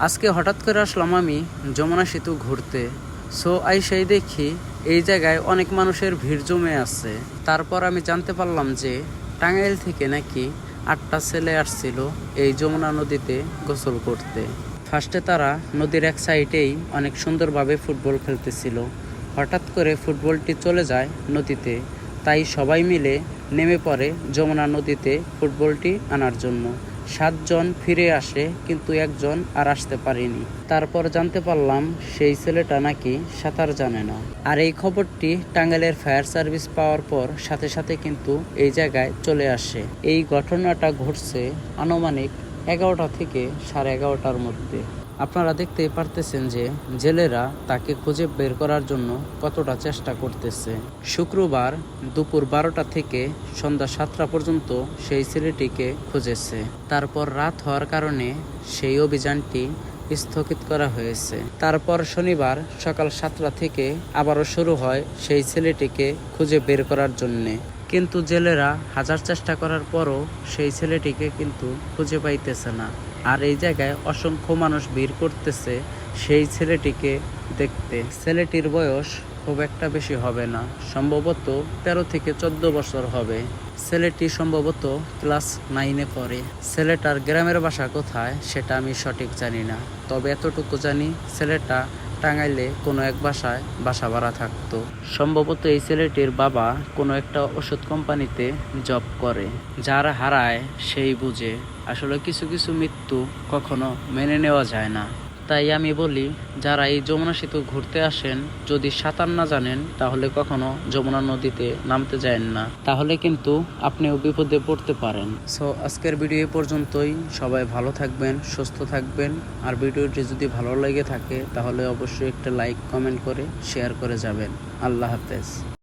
আজকে হঠাৎ করে আসলাম আমি যমুনা সেতু ঘুরতে। আইসাই দেখি এই জায়গায় অনেক মানুষের ভিড় জমে আছে। তারপর আমি জানতে পারলাম যে টাঙ্গাইল থেকে নাকি 8টা ছেলে আসছিল এই যমুনা নদীতে গোসল করতে। ফার্স্টে তারা নদীর এক সাইডেই অনেক সুন্দরভাবে ফুটবল খেলতেছিল। হঠাৎ করে ফুটবলটি চলে যায় নদীতে, তাই সবাই মিলে নেমে পড়ে যমুনা নদীতে ফুটবলটি আনার জন্য। 7 জন ফিরে আসে, কিন্তু একজন আর আসতে পারেনি। তারপর জানতে পারলাম সেই ছেলেটা নাকি সাঁতার জানে না। আর এই খবরটি টাঙ্গাইলের ফায়ার সার্ভিস পাওয়ার পর সাথে সাথে কিন্তু এই জায়গায় চলে আসে। এই ঘটনাটা ঘটছে আনুমানিক 11টা থেকে 11:30টার মধ্যে। আপনারা দেখতেই পারতেছেন যে জেলেরা তাকে খুঁজে বের করার জন্য কতটা চেষ্টা করতেছে। শুক্রবার দুপুর 12টা থেকে সন্ধ্যা 7টা পর্যন্ত সেই ছেলেটিকে খুঁজেছে। তারপর রাত হওয়ার কারণে সেই অভিযানটি স্থগিত করা হয়েছে। তারপর শনিবার সকাল 7টা থেকে আবারও শুরু হয় সেই ছেলেটিকে খুঁজে বের করার জন্যে। কিন্তু জেলেরা হাজার চেষ্টা করার পরও সেই ছেলেটিকে কিন্তু খুঁজে পাইতেছে না। আর এই জায়গায় অসংখ্য মানুষ ভিড় করতেছে সেই ছেলেটিকে দেখতে। ছেলেটির বয়স খুব একটা বেশি হবে না, সম্ভবত 13 থেকে 14 বছর হবে। ছেলেটি সম্ভবত ক্লাস 9-এ পড়ে। ছেলেটার গ্রামের বাসা কোথায় সেটা আমি সঠিক জানি না, তবে এতটুকু জানি ছেলেটা টাঙ্গাইলে কোনো এক বাসায় বাসা ভাড়া থাকতো। সম্ভবত এই ছেলেটির বাবা কোনো একটা ওষুধ কোম্পানিতে জব করে। যার হারায় সেই বুঝে। আসলে কিছু কিছু মৃত্যু কখনো মেনে নেওয়া যায় না। তাই আমি বলি, যারা এই যমুনা সেতু ঘুরতে আসেন, যদি সাঁতার না জানেন তাহলে কখনো যমুনা নদীতে নামতে যায়েন না, তাহলে কিন্তু আপনিও বিপদে পড়তে পারেন। আজকের ভিডিও এ পর্যন্তই। সবাই ভালো থাকবেন, সুস্থ থাকবেন। আর ভিডিওটি যদি ভালো লেগে থাকে তাহলে অবশ্যই একটা লাইক, কমেন্ট করে শেয়ার করে যাবেন। আল্লাহ হাফেজ।